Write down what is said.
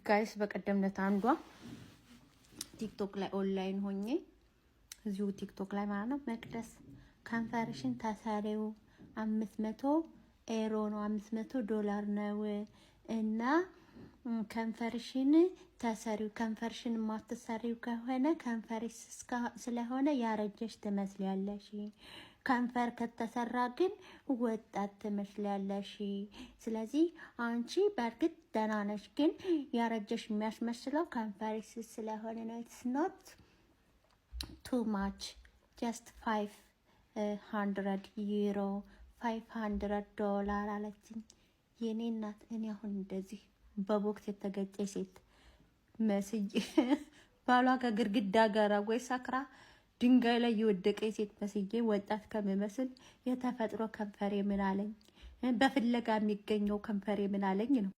ጋይስ በቀደምነት አንዷ ቲክቶክ ላይ ኦንላይን ሆኜ እዚሁ ቲክቶክ ላይ ማለት ነው መቅደስ ከንፈርሽን ታሳሪው 500 ኤሮ ነው $500 ነው እና ከንፈርሽን ታሳሪው ከንፈርሽን ማትሳሪው ከሆነ ከንፈርሽ ስለሆነ ያረጀሽ ትመስላለሽ ከንፈር ከተሰራ ግን ወጣት ትመስላለሽ ስለዚህ አንቺ በርግጥ ደህና ነሽ ግን ያረጀሽ የሚያስመስለው ከንፈርሽ ስለሆነ ነው it's not too much just 500 euro $500 አለችኝ የኔ እናት እኔ አሁን እንደዚህ በቦክስ የተገጨ ሴት መስይ ባሏ ከግርግዳ ጋር ወይ ሳክራ ድንጋይ ላይ የወደቀ ሴት መስዬ ወጣት ከመመስል የተፈጥሮ ከንፈሬ ምን አለኝ በፍለጋ የሚገኘው ከንፈሬ ምን አለኝ ነው